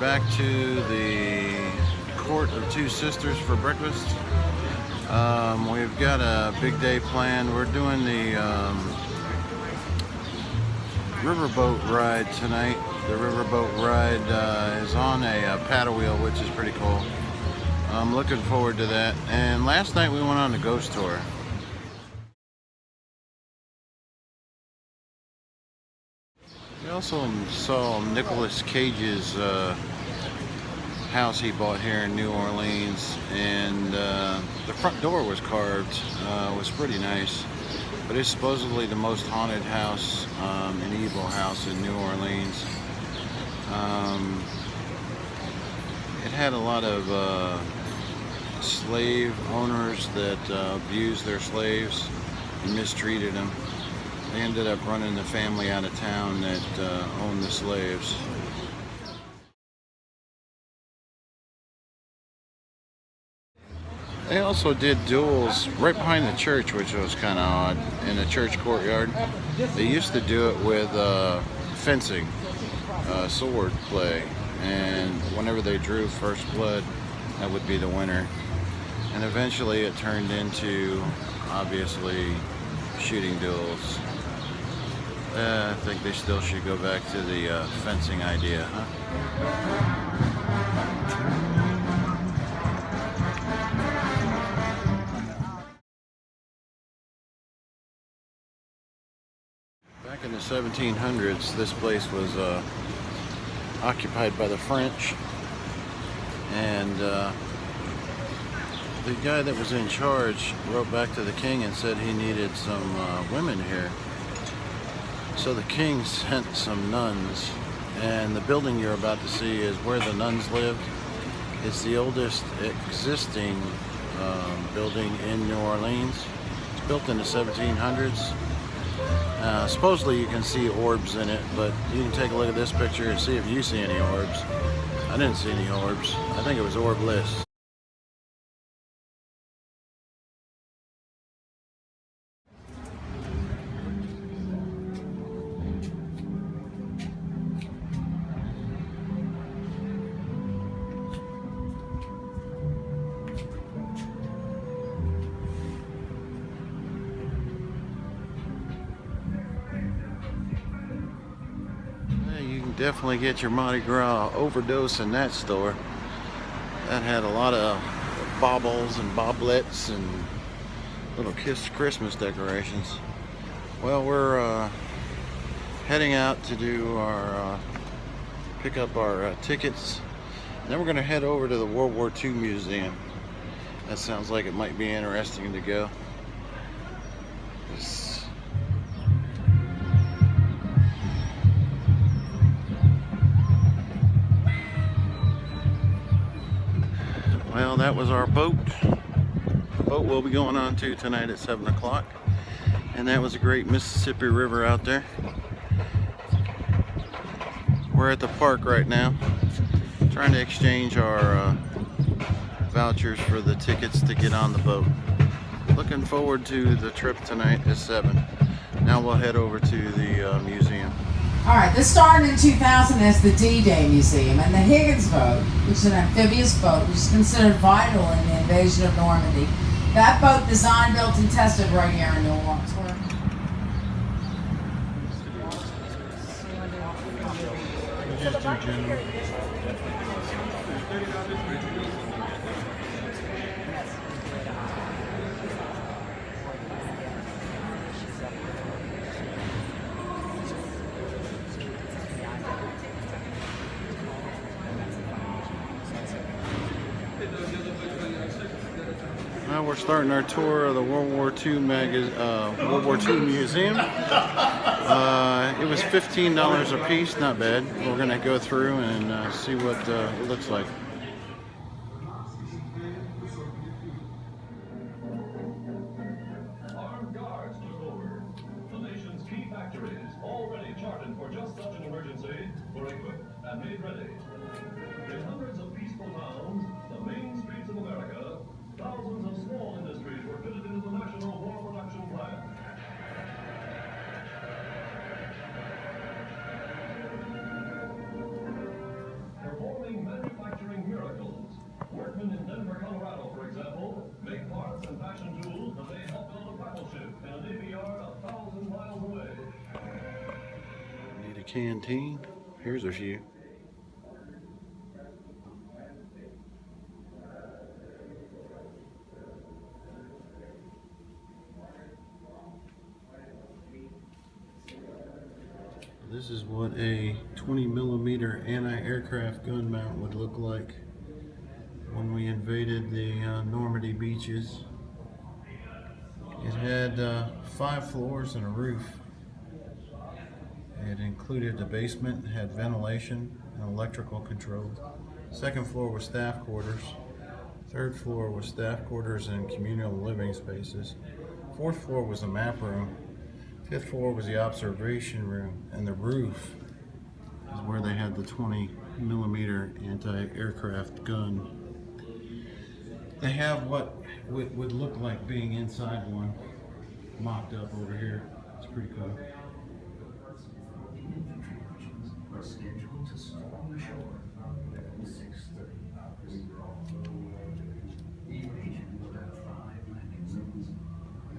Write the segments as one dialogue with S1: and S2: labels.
S1: back to the Court of Two Sisters for breakfast. We've got a big day planned. We're doing the riverboat ride tonight. The riverboat ride is on a paddle wheel, which is pretty cool. I'm looking forward to that. And last night we went on the ghost tour. We also saw Nicolas Cage's house he bought here in New Orleans, and the front door was carved. Was pretty nice, but it's supposedly the most haunted house, an evil house in New Orleans. It had a lot of slave owners that abused their slaves and mistreated them. They ended up running the family out of town that owned the slaves. They also did duels right behind the church, which was kind of odd, in the church courtyard. They used to do it with fencing, sword play, and whenever they drew first blood, that would be the winner. And eventually it turned into, obviously, shooting duels. I think they still should go back to the fencing idea, huh? Back in the 1700s, this place was occupied by the French, and the guy that was in charge wrote back to the king and said he needed some women here. So the king sent some nuns, and the building you're about to see is where the nuns lived. It's the oldest existing building in New Orleans. It's built in the 1700s. Supposedly you can see orbs in it, but you can take a look at this picture and see if you see any orbs. I didn't see any orbs. I think it was orbless. You can definitely get your Mardi Gras overdose in that store. That had a lot of baubles and boblets and little Christmas decorations. Well, we're heading out to do our pick up our tickets. Then we're going to head over to the World War II Museum. That sounds like it might be interesting to go. Well, that was our boat. The boat we'll be going on to tonight at 7 o'clock. And that was a great Mississippi River out there. We're at the park right now, trying to exchange our vouchers for the tickets to get on the boat. Looking forward to the trip tonight at 7. Now we'll head over to the museum.
S2: Alright, this started in 2000 as the D-Day Museum, and the Higgins boat, which is an amphibious boat, which is considered vital in the invasion of Normandy. That boat designed, built, and tested right here in New Orleans.
S1: Now we're starting our tour of the World War II Museum. It was $15 a piece, not bad. We're going to go through and see what it looks like.
S3: Armed guards took over. The nation's key factories, already charted for just such an emergency, were equipped and made ready. In hundreds of peaceful towns, the main streets of America, thousands of small industries were fitted into the National War Production Plan. Performing
S1: canteen. Here's a few. This is what a 20mm anti-aircraft gun mount would look like when we invaded the Normandy beaches. It had 5 floors and a roof. It included a basement, had ventilation and electrical control. Second floor was staff quarters. Third floor was staff quarters and communal living spaces. Fourth floor was a map room. Fifth floor was the observation room, and the roof is where they had the 20mm anti-aircraft gun. They have what would look like being inside one mocked up over here. It's pretty cool.
S4: The infantry divisions were scheduled to storm the shore at 6:30 hours. The invasion would have 5 landing zones.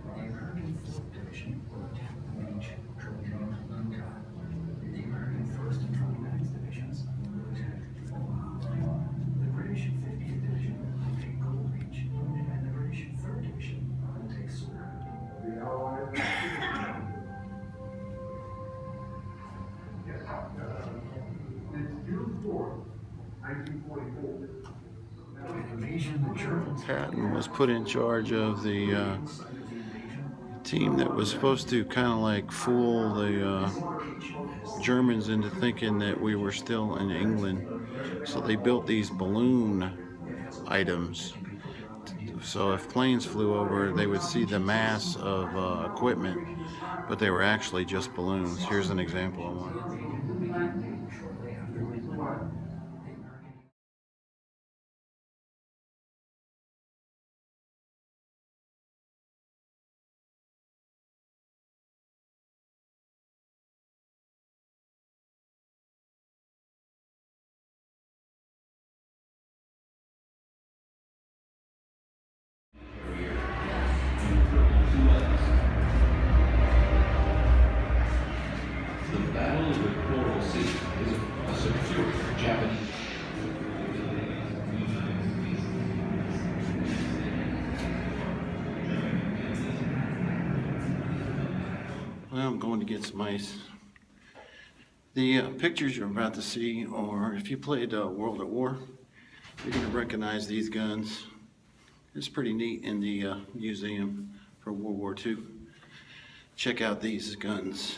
S4: The American 4th Division will attack the beach, triggering Lanka. The American 1st and 29th Divisions will attack Omaha. The British 50th Division will take Gold Beach, and the British 3rd Division will take Seward.
S1: Patton was put in charge of the team that was supposed to kind of like fool the Germans into thinking that we were still in England. So they built these balloon items. So if planes flew over, they would see the mass of equipment, but they were actually just balloons. Here's an example of one.
S5: The Battle of the Coral Sea is a superior Japanese.
S1: Well, I'm going to get some ice. The pictures you're about to see, or if you played World at War, you're going to recognize these guns. It's pretty neat in the museum for World War II. Check out these guns.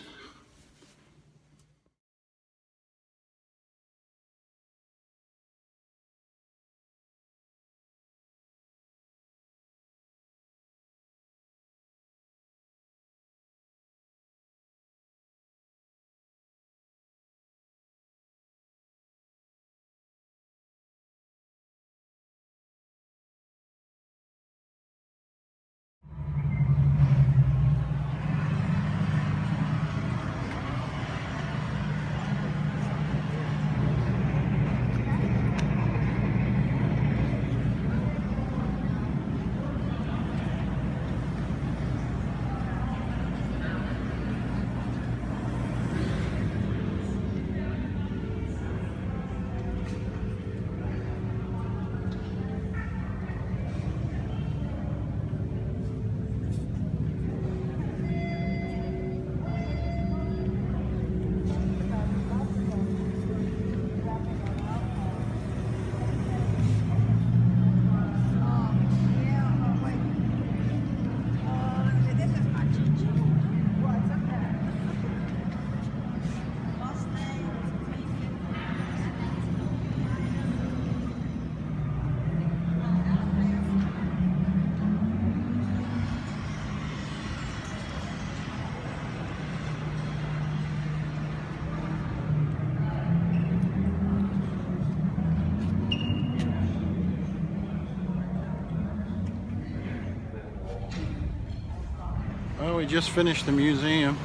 S1: Well, we just finished the museum.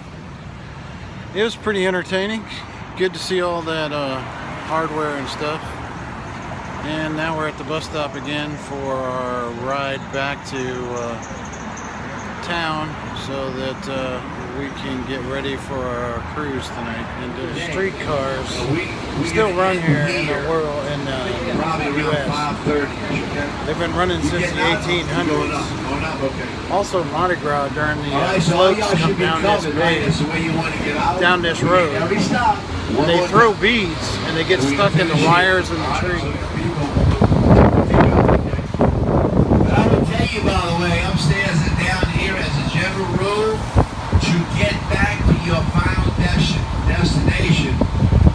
S1: It was pretty entertaining. Good to see all that hardware and stuff. And now we're at the bus stop again for our ride back to town so that we can get ready for our cruise tonight. And the streetcars still run here in the world, in the U.S. They've been running since the 1800s. Also Mardi Gras during the floats come down this way, down this road. And they throw beads and they get stuck in the wires in the tree.
S6: But I will tell you, by the way, upstairs and down here, as a general rule, to get back to your final destination,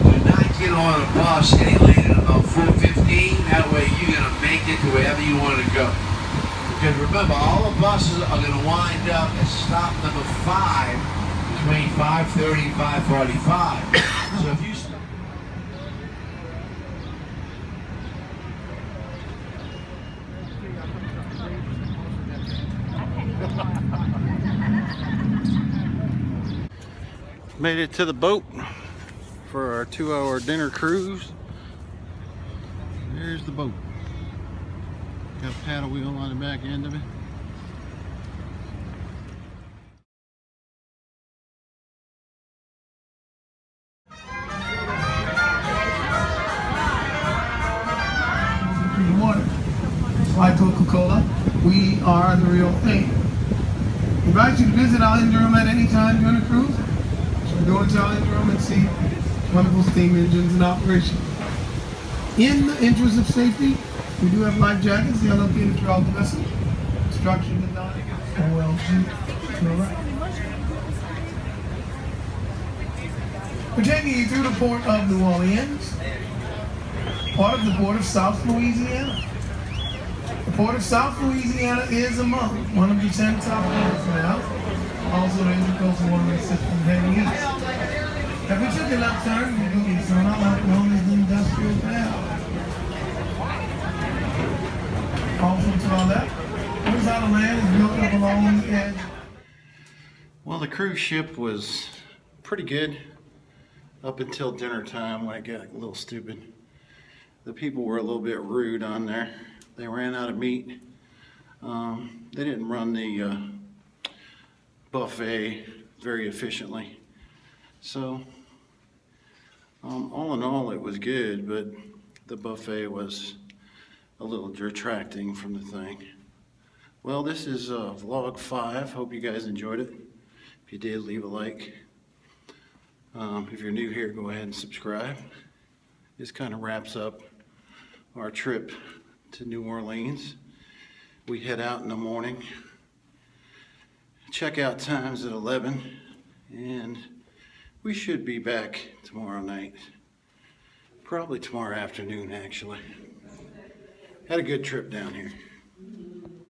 S6: do not get on a bus any later than about 4:15. That way you're going to make it to wherever you want to go. Because remember, all the buses are going to wind up at stop number 5 between 5:30 and 5:45. So if you
S1: Made it to the boat for our 2-hour dinner cruise. There's the boat. Got a paddle wheel on the back end of it.
S7: Water. Like Coca-Cola, we are the real thing. We invite you to visit our engine room at any time during the cruise. So go into our engine room and see wonderful steam engines in operation. In the interest of safety, we do have life jackets. They are located throughout the vessel. Structure design, OLG, to the right. We're taking you through the port of New Orleans, part of the port of South Louisiana. The port of South Louisiana is among one of the 10 top ports now, also the intercoastal waterway system heading east. If we took a left turn, we go east on our known as the Industrial Canal. Also to our left, this side of land is built up along the edge.
S1: Well, the cruise ship was pretty good up until dinner time when it got a little stupid. The people were a little bit rude on there. They ran out of meat. They didn't run the buffet very efficiently. So, all in all, it was good, but the buffet was a little detracting from the thing. Well, this is vlog 5. Hope you guys enjoyed it. If you did, leave a like. If you're new here, go ahead and subscribe. This kind of wraps up our trip to New Orleans. We head out in the morning. Checkout time's at 11, and we should be back tomorrow night. Probably tomorrow afternoon, actually. Had a good trip down here.